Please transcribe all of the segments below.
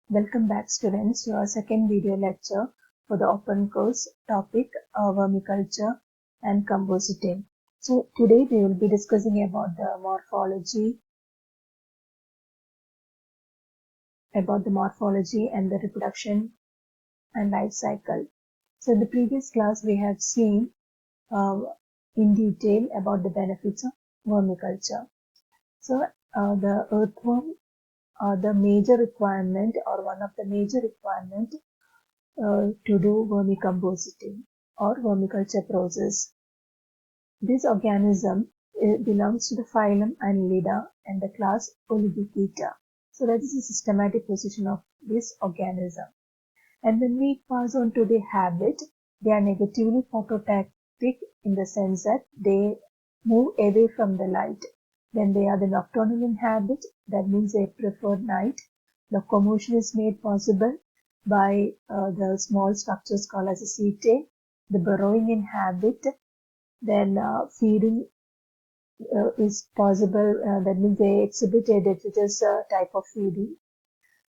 Welcome back students to our second video lecture for the open course topic vermiculture and compositing. So today we will be discussing about the morphology and the reproduction and life cycle. So in the previous class we have seen in detail about the benefits of vermiculture. So the earthworm the major requirement or one of the major requirement to do vermicompositing or vermiculture process. This organism belongs to the phylum Annelida and the class Olidiceta. So that is the systematic position of this organism. And when we pass on to the habit, they are negatively phototactic in the sense that they move away from the light. Then they are the nocturnal in habit, that means they prefer night. Locomotion is made possible by the small structures called as a setae. The burrowing in habit, then feeding is possible, that means they exhibit a detritus type of feeding.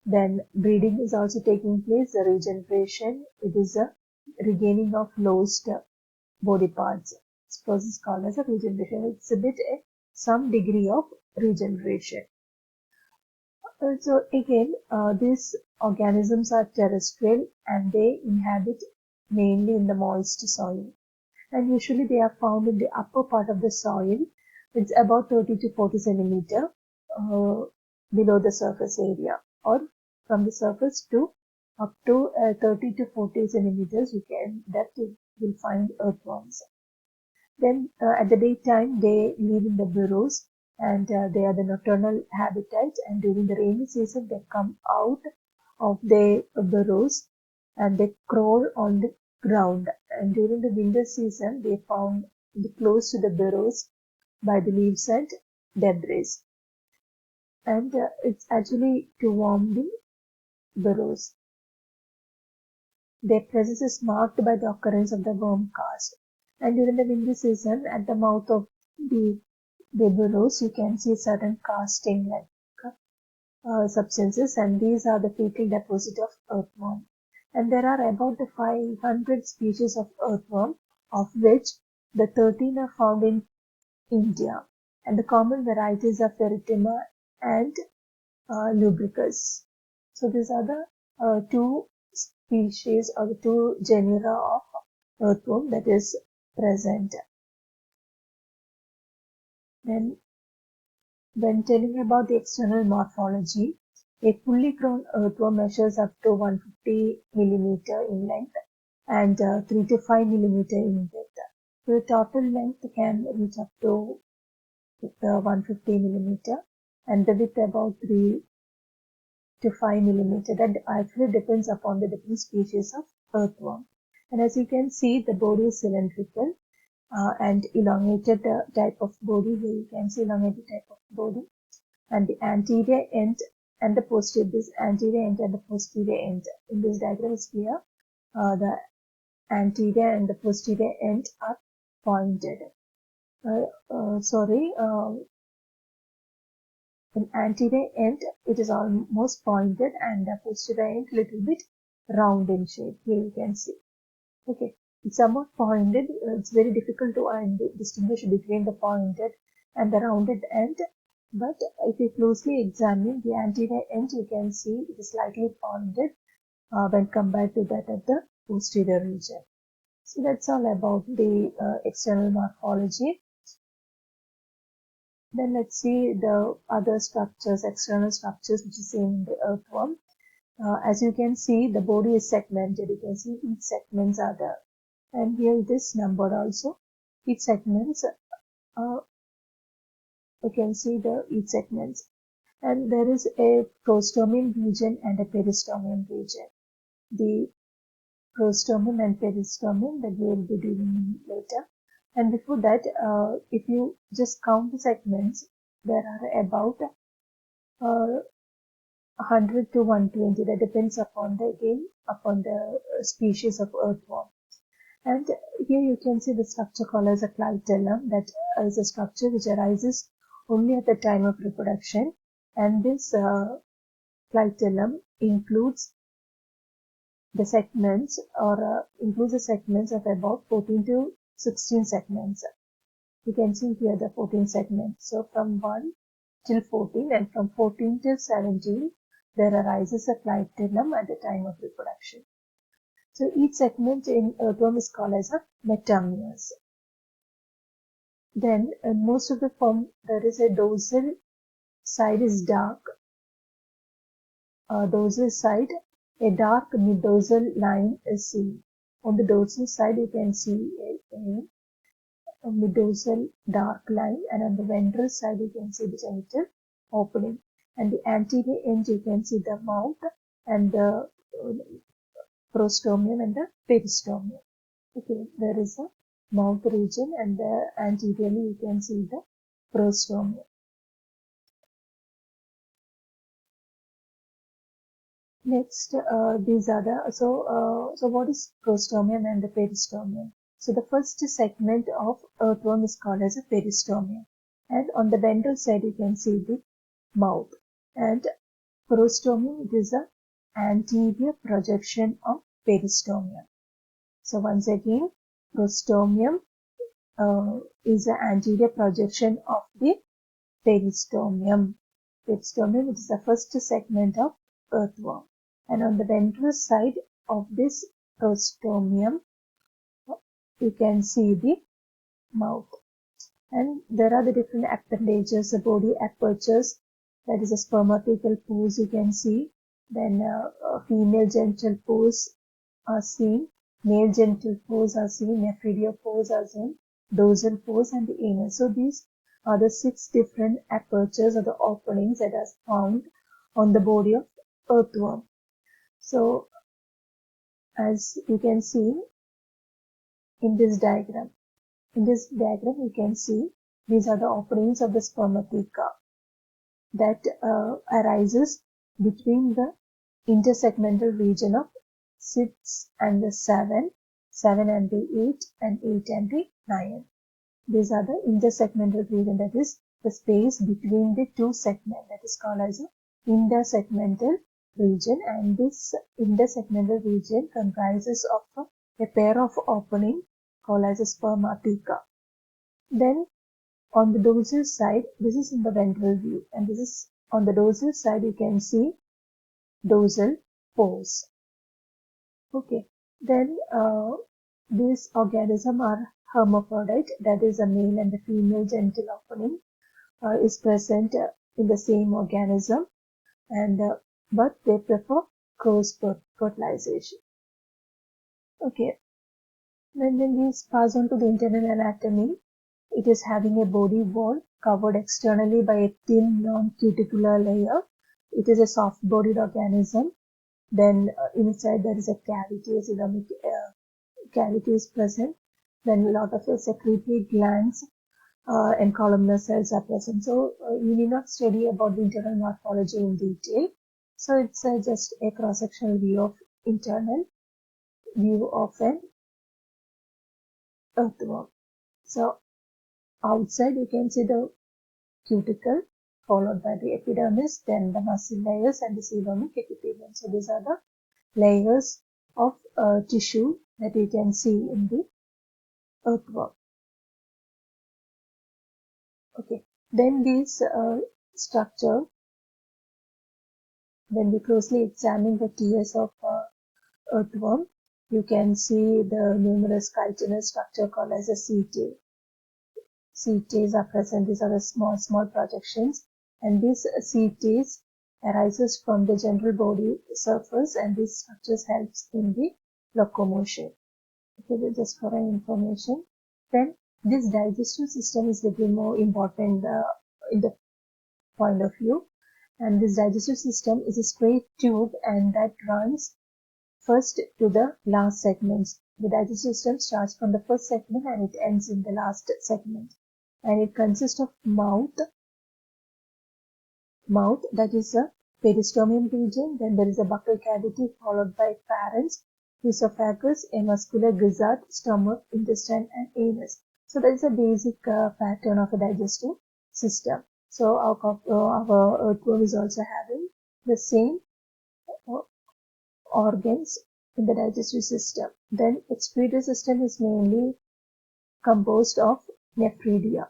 Then breeding is also taking place, the regeneration, it is a regaining of lost body parts. This process is called as a regeneration. It exhibits some degree of regeneration. So again, these organisms are terrestrial and they inhabit mainly in the moist soil. And usually they are found in the upper part of the soil. It's about 30 to 40 centimeter below the surface area, or from the surface to up to 30 to 40 centimeters you will find earthworms. Then at the daytime they live in the burrows and they are the nocturnal habitat, and during the rainy season they come out of their burrows and they crawl on the ground, and during the winter season they found close to the burrows by the leaves and debris, and it's actually to warm the burrows. Their presence is marked by the occurrence of the worm cast, and during the winter season at the mouth of the burrows you can see certain casting like substances, and these are the fecal deposit of earthworm. And there are about 500 species of earthworm, of which the 13 are found in India, and the common varieties are Peristome and lubricus. So these are the two species or the two genera of earthworm that is present. Then when telling about the external morphology, a fully grown earthworm measures up to 150 millimeter in length and 3 to 5 millimeter in width. So the total length can reach up to 150 millimeter and the width about 3 to 5 millimeter. That actually depends upon the different species of earthworm. And as you can see, the body is cylindrical and elongated type of body. Here you can see elongated type of body, and the anterior end and the posterior, this anterior end and the posterior end. In this diagram is clear. The anterior and the posterior end are pointed. In anterior end it is almost pointed and the posterior end little bit round in shape. Here you can see. Okay, it's somewhat pointed. It's very difficult to distinguish between the pointed and the rounded end. But if you closely examine the anterior end, you can see it is slightly pointed when compared to that of the posterior region. So that's all about the external morphology. Then let's see the other structures, external structures which is seen in the earthworm. As you can see, the body is segmented. You can see each segments are there, and here it is numbered also. Each segments, you can see each segments, and there is a prostomium region and a peristomium region. The prostomium and peristomium that we will be dealing later. And before that, if you just count the segments, there are about 100 to 120. That depends upon the species of earthworm. And here you can see the structure called as a clitellum. That is a structure which arises only at the time of reproduction, and this clitellum includes the segments includes the segments of about 14 to 16 segments. You can see here the 14 segments. So from 1 till 14 and from 14 till 17, there arises a clitellum at the time of reproduction. So each segment in earthworm is called as a metameres. Then in most of the form, there is a dorsal side is dark. Dorsal side, a dark mid-dorsal line is seen. On the dorsal side, you can see a mid-dorsal dark line, and on the ventral side, you can see the genital opening. And the anterior end, you can see the mouth and the prostomium and the peristomium. Okay, there is a mouth region, and anteriorly you can see the prostomium. Next, these are the so what is prostomium and the peristomium? So the first segment of earthworm is called as a peristomium, and on the ventral side you can see the mouth. And prostomium, it is a anterior projection of peristomium. So once again, prostomium is an anterior projection of the peristomium. Peristomium, it is the first segment of earthworm. And on the ventral side of this prostomium, you can see the mouth. And there are the different appendages, the body apertures, that is a spermatical pores you can see. Then female genital pores are seen, male genital pores are seen, nephridio pores are seen, dorsal pores, and the anus. So these are the 6 different apertures or the openings that are found on the body of earthworm. So as you can see in this diagram, you can see these are the openings of the spermatheca that arises between the intersegmental region of 6 and the 7, 7 and the 8, and 8 and the 9. These are the intersegmental region, that is the space between the two segments, that is called as a intersegmental region, and this intersegmental region comprises of a pair of opening called as a spermatheca. Then on the dorsal side, this is in the ventral view, and this is on the dorsal side you can see dorsal pores. Okay, then these organisms are hermaphrodite, that is a male and the female genital opening is present in the same organism, and but they prefer cross fertilization. Okay, then we pass on to the internal anatomy. It is having a body wall covered externally by a thin non-cuticular layer. It is a soft-bodied organism. Then inside there is a cavity, a coelomic cavity is present. Then a lot of secretory glands and columnar cells are present. So you need not study about the internal morphology in detail. So it's just a cross-sectional view of internal view of an earthworm. So outside you can see the cuticle followed by the epidermis, then the muscle layers and the coelomic epithelium. So these are the layers of tissue that you can see in the earthworm. Okay, then this structure, when we closely examine the tears of earthworm, you can see the numerous chitinous structure called as a setae. Setaes are present. These are the small projections, and these setaes arises from the general body surface, and these structures helps in the locomotion. Okay, just for an information. Then this digestive system is little more important in the point of view, and this digestive system is a straight tube and that runs first to the last segments. The digestive system starts from the first segment and it ends in the last segment, and it consists of mouth, that is a peristomium region. Then there is a buccal cavity followed by pharynx, esophagus, a muscular gizzard, stomach, intestine, and anus. So that is a basic pattern of a digestive system. So our earthworm is also having the same organs in the digestive system. Then excretory system is mainly composed of nephridia.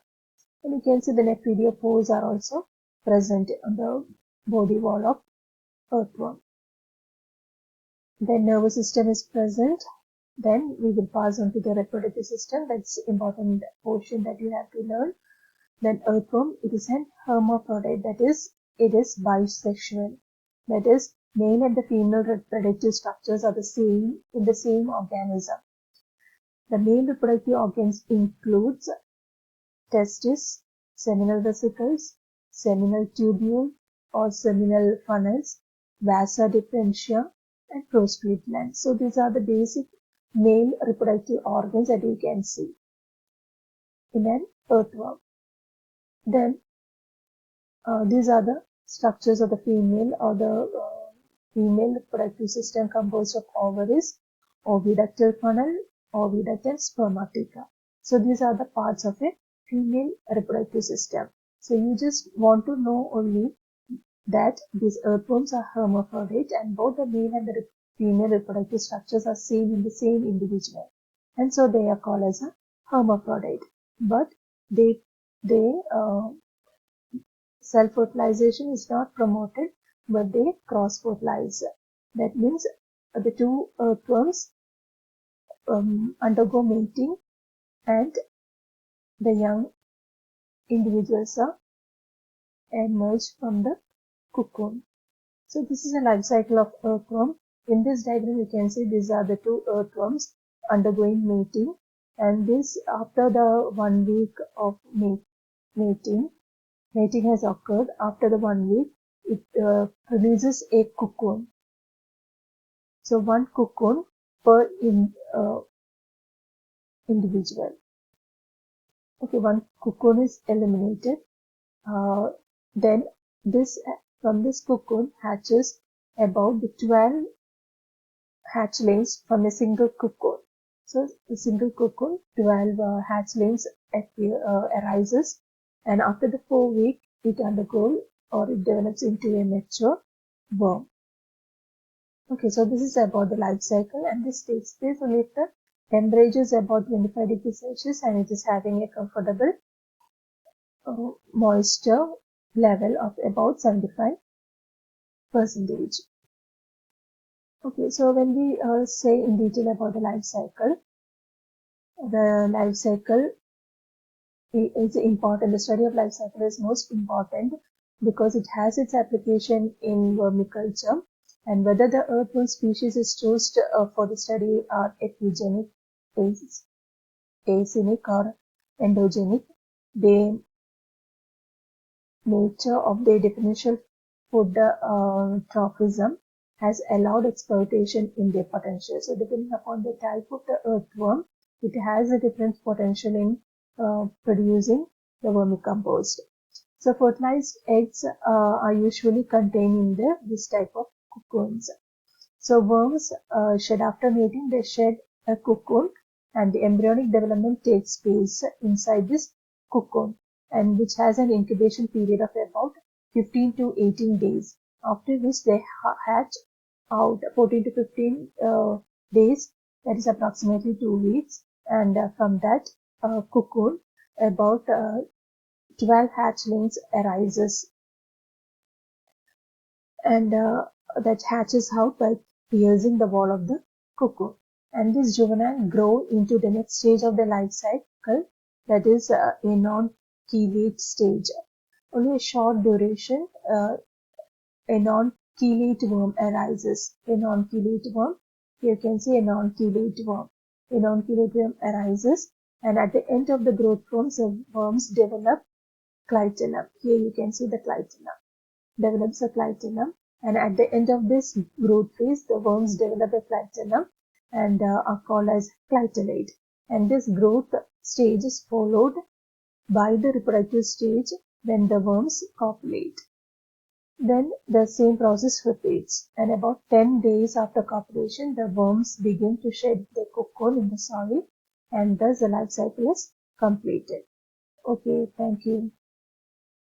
And you can see the nephridia pores are also present on the body wall of earthworm. Then nervous system is present. Then we will pass on to the reproductive system. That's important portion that you have to learn. Then earthworm, it is an hermaphrodite, that is, it is bisexual. That is, male and the female reproductive structures are the same in the same organism. The male reproductive organs includes testis, seminal vesicles, seminal tubule or seminal funnels, vasa differentia, and prostate gland. So these are the basic male reproductive organs that you can see in an earthworm. Then these are the structures of the female or the female reproductive system composed of ovaries, oviductal funnel, oviduct and spermatheca. So these are the parts of a female reproductive system. So you just want to know only that these earthworms are hermaphrodite and both the male and the female reproductive structures are same in the same individual. And so they are called as a hermaphrodite. But self-fertilization is not promoted, but they cross-fertilize. That means the two earthworms undergo mating and the young individuals are emerged from the cocoon. So this is a life cycle of earthworm. In this diagram, you can see these are the two earthworms undergoing mating, and this after the 1 week of mating has occurred. After the 1 week, it produces a cocoon. So one cocoon per individual. Okay, one cocoon is eliminated. Then from this cocoon hatches about 12 hatchlings from a single cocoon. So a single cocoon, 12 hatchlings arises, and after the 4 week, it undergoes or it develops into a mature worm. Okay, so this is about the life cycle, and this takes place only if the temperature is about 25 degrees Celsius and it is having a comfortable moisture level of about 75%. Okay, so when we say in detail about the life cycle is important. The study of life cycle is most important because it has its application in vermiculture, and whether the earthworm species is chosen for the study are epigenic, acinic or endogenic. The nature of their differential food trophism has allowed exploitation in their potential. So depending upon the type of the earthworm, it has a different potential in producing the vermicompost. So fertilized eggs are usually contained in this type of cocoons. So worms shed after mating, they shed a cocoon, and the embryonic development takes place inside this cocoon, and which has an incubation period of about 15 to 18 days, after which they hatch out 14 to 15 days, that is approximately 2 weeks, and from that cocoon about 12 hatchlings arises, and that hatches out by piercing the wall of the cocoon, and this juvenile grow into the next stage of the life cycle, that is a non-chelate stage. Only a short duration, a non-chelate worm arises. A non-chelate worm, here you can see a non-chelate worm. A non-chelate worm arises, and at the end of the growth forms, the worms develop clitellum. Here you can see the clitellum. Develops a clitellum, and at the end of this growth phase, the worms develop a clitellum and are called as clitellate. And this growth stage is followed by the reproductive stage when the worms copulate. Then the same process repeats, and about 10 days after copulation, the worms begin to shed their cocoon in the soil, and thus the life cycle is completed. Okay, thank you.